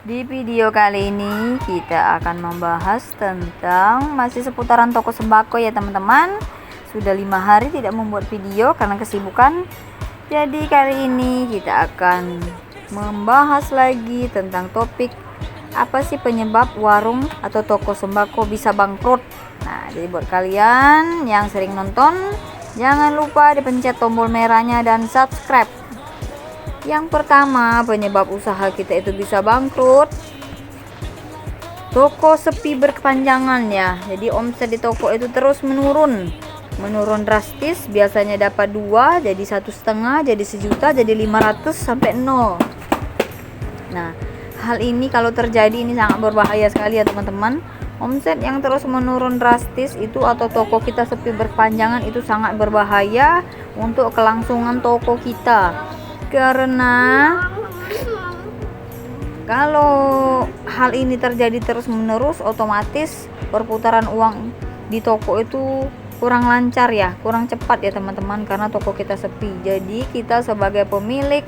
Di video kali ini kita akan membahas tentang masih seputaran toko sembako ya teman-teman. Sudah 5 hari tidak membuat video karena kesibukan. Jadi kali ini kita akan membahas lagi tentang topik apa sih penyebab warung atau toko sembako bisa bangkrut. Nah, jadi buat kalian yang sering nonton, jangan lupa dipencet tombol merahnya dan subscribe. Yang pertama, penyebab usaha kita itu bisa bangkrut, toko sepi berkepanjangan ya. Jadi omset di toko itu terus menurun drastis. Biasanya dapat 2 jadi 1,5, jadi 1 juta, jadi 500 sampai 0. Nah, hal ini kalau terjadi ini sangat berbahaya sekali ya teman-teman. Omset yang terus menurun drastis itu atau toko kita sepi berkepanjangan itu sangat berbahaya untuk kelangsungan toko kita. Karena kalau hal ini terjadi terus-menerus, otomatis perputaran uang di toko itu kurang lancar ya, kurang cepat ya teman-teman, karena toko kita sepi. Jadi kita sebagai pemilik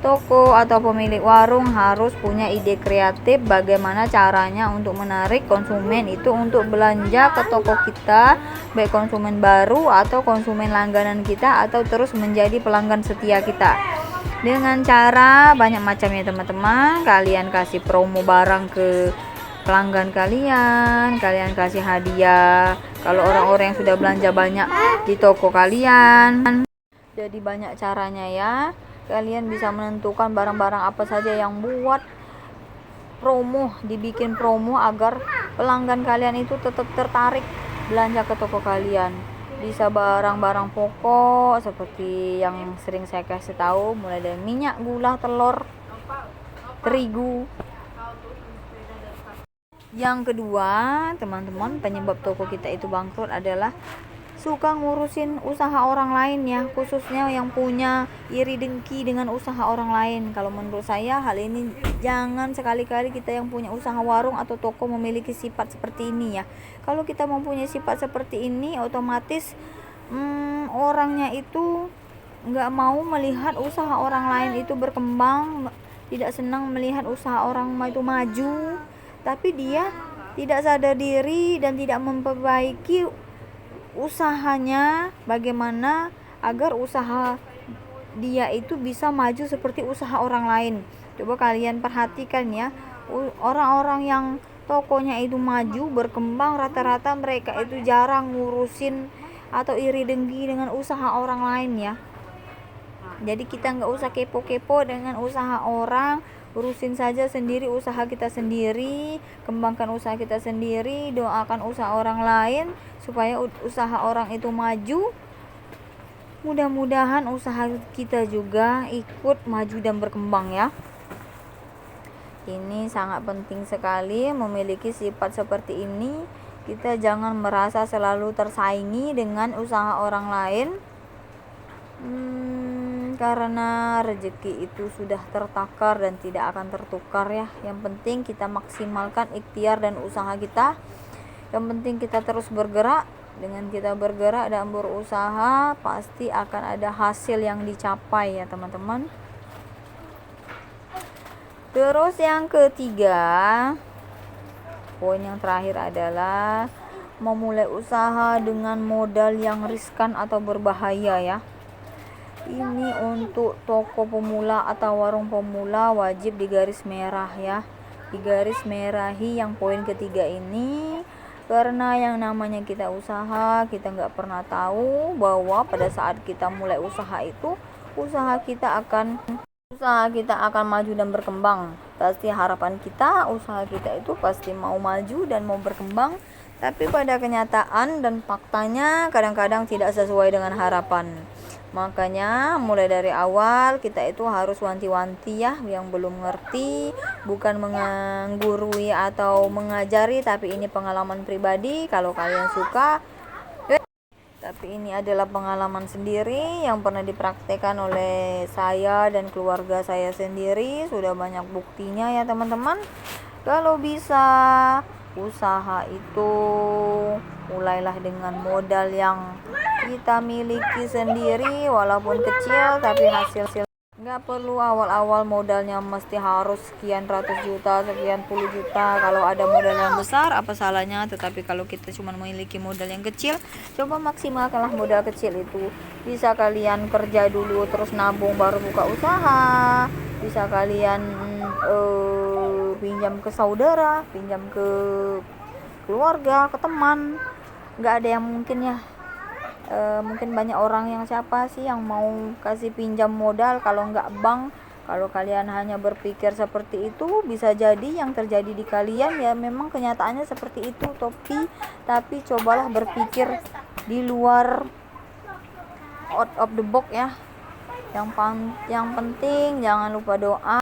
toko atau pemilik warung harus punya ide kreatif bagaimana caranya untuk menarik konsumen itu untuk belanja ke toko kita, baik konsumen baru atau konsumen langganan kita atau terus menjadi pelanggan setia kita. Dengan cara banyak macam ya teman-teman. Kalian kasih promo barang ke pelanggan kalian kasih hadiah kalau orang-orang yang sudah belanja banyak di toko kalian. Jadi banyak caranya ya. Kalian bisa menentukan barang-barang apa saja yang buat promo, dibikin promo agar pelanggan kalian itu tetap tertarik belanja ke toko kalian. Bisa barang-barang pokok seperti yang sering saya kasih tahu, mulai dari minyak, gula, telur, terigu. Yang kedua teman-teman, penyebab toko kita itu bangkrut adalah suka ngurusin usaha orang lain ya, khususnya yang punya iri dengki dengan usaha orang lain. Kalau menurut saya hal ini jangan sekali-kali kita yang punya usaha warung atau toko memiliki sifat seperti ini ya. Kalau kita mempunyai sifat seperti ini, otomatis orangnya itu nggak mau melihat usaha orang lain itu berkembang, tidak senang melihat usaha orang itu maju, tapi dia tidak sadar diri dan tidak memperbaiki usahanya bagaimana agar usaha dia itu bisa maju seperti usaha orang lain. Coba kalian perhatikan ya, orang-orang yang tokonya itu maju berkembang, rata-rata mereka itu jarang ngurusin atau iri dengki dengan usaha orang lain ya. Jadi kita nggak usah kepo-kepo dengan usaha orang, urusin saja sendiri usaha kita sendiri, kembangkan usaha kita sendiri, doakan usaha orang lain supaya usaha orang itu maju. Mudah-mudahan usaha kita juga ikut maju dan berkembang ya. Ini sangat penting sekali memiliki sifat seperti ini. Kita jangan merasa selalu tersaingi dengan usaha orang lain, karena rezeki itu sudah tertakar dan tidak akan tertukar ya. Yang penting kita maksimalkan ikhtiar dan usaha kita. Yang penting kita terus bergerak. Dengan kita bergerak dan berusaha, pasti akan ada hasil yang dicapai ya teman-teman. Terus yang ketiga, poin yang terakhir adalah memulai usaha dengan modal yang riskan atau berbahaya ya. Ini untuk toko pemula atau warung pemula wajib digaris merah ya, digaris merahi yang poin ketiga ini, karena yang namanya kita usaha, kita nggak pernah tahu bahwa pada saat kita mulai usaha itu usaha kita akan maju dan berkembang. Pasti harapan kita usaha kita itu pasti mau maju dan mau berkembang, tapi pada kenyataan dan faktanya kadang-kadang tidak sesuai dengan harapan. Makanya mulai dari awal kita itu harus wanti-wanti ya, yang belum ngerti, bukan menggurui atau mengajari, tapi ini pengalaman pribadi. Kalau kalian suka, tapi ini adalah pengalaman sendiri yang pernah dipraktekkan oleh saya dan keluarga saya sendiri. Sudah banyak buktinya ya teman-teman. Kalau bisa usaha itu mulailah dengan modal yang kita miliki sendiri, walaupun kecil tapi Nggak perlu awal-awal modalnya mesti harus sekian ratus juta, sekian puluh juta. Kalau ada modal yang besar, apa salahnya? Tetapi kalau kita cuma memiliki modal yang kecil, coba maksimalkanlah modal kecil itu. Bisa kalian kerja dulu, terus nabung, baru buka usaha. Bisa kalian pinjam ke saudara, pinjam ke keluarga, ke teman. Nggak ada yang mungkin ya. Mungkin banyak orang yang siapa sih yang mau kasih pinjam modal kalau nggak bank. Kalau kalian hanya berpikir seperti itu, bisa jadi yang terjadi di kalian ya memang kenyataannya seperti itu, tapi cobalah berpikir di luar, out of the box ya. Yang penting jangan lupa doa.